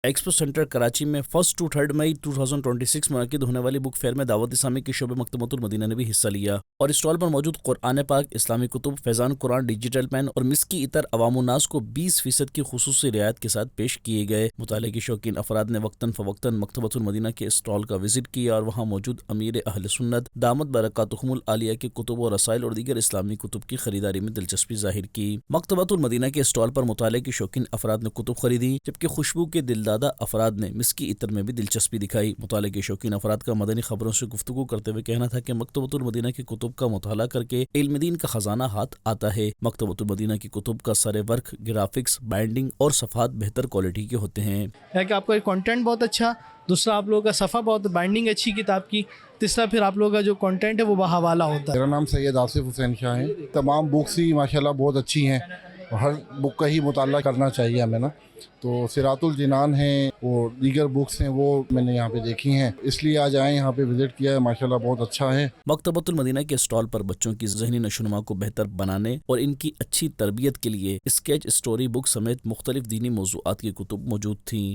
Expo centre Karachi میں 1 to 3 مئی 2026 منعقد ہونے والی بک فیئر میں دعوت اسلامی کے شعبہ مکتبۃ المدینہ نے بھی حصہ لیا اور اسٹال پر موجود قرآن پاک، اسلامی کتب، فیضان قرآن ڈیجیٹل پین اور مسکی عطر عوام الناس کو 20% کی خصوصی رعایت کے ساتھ پیش کیے گئے۔ مطالعے کے شوقین افراد نے وقتاً فوقتاً مکتبۃ المدینہ کے اسٹال کا وزٹ کیا اور وہاں موجود امیر اہل سنت دامت برکاتہم العالیہ کے کتب و رسائل اور دیگر اسلامی کتب کی خریداری میں دلچسپی ظاہر کی۔ مکتبۃ المدینہ کے اسٹال پر مطالعے کے شوقین افراد نے کتب خریدی، جبکہ خوشبو کے دلدادہ افراد نے مسکی عطر میں بھی دلچسپی دکھائی۔ مطالعے کے شوقین افراد کا مدنی خبروں سے گفتگو کرتے ہوئے کہنا تھا کہ مکتبۃ المدینہ کی کتب کا مطالعہ کر کے علم دین کا خزانہ ہاتھ آتا ہے۔ مکتبۃ المدینہ کی کتب کا سر ورک، گرافکس، بائنڈنگ اور صفحات بہتر کوالٹی کے ہوتے ہیں۔ کہ آپ کا کنٹینٹ بہت اچھا، دوسرا آپ لوگوں کا صفحہ بہت، بائنڈنگ اچھی کتاب کی، تیسرا پھر آپ لوگوں کا جو کنٹینٹ ہے وہ بحوالہ ہوتا ہے۔ میرا نام سید آصف حسین شاہ ہے۔ تمام بکس ہی ماشاءاللہ بہت اچھی ہیں، ہر بک کا ہی مطالعہ کرنا چاہیے ہمیں نا۔ تو صراط الجنان ہیں اور دیگر بکس ہیں وہ میں نے یہاں پہ دیکھی ہیں، اس لیے آج آئے یہاں پہ وزٹ کیا ہے، ماشاءاللہ بہت اچھا ہے۔ مکتبۃ المدینہ کے اسٹال پر بچوں کی ذہنی نشوونما کو بہتر بنانے اور ان کی اچھی تربیت کے لیے اسکیچ، اسٹوری بک سمیت مختلف دینی موضوعات کی کتب موجود تھیں۔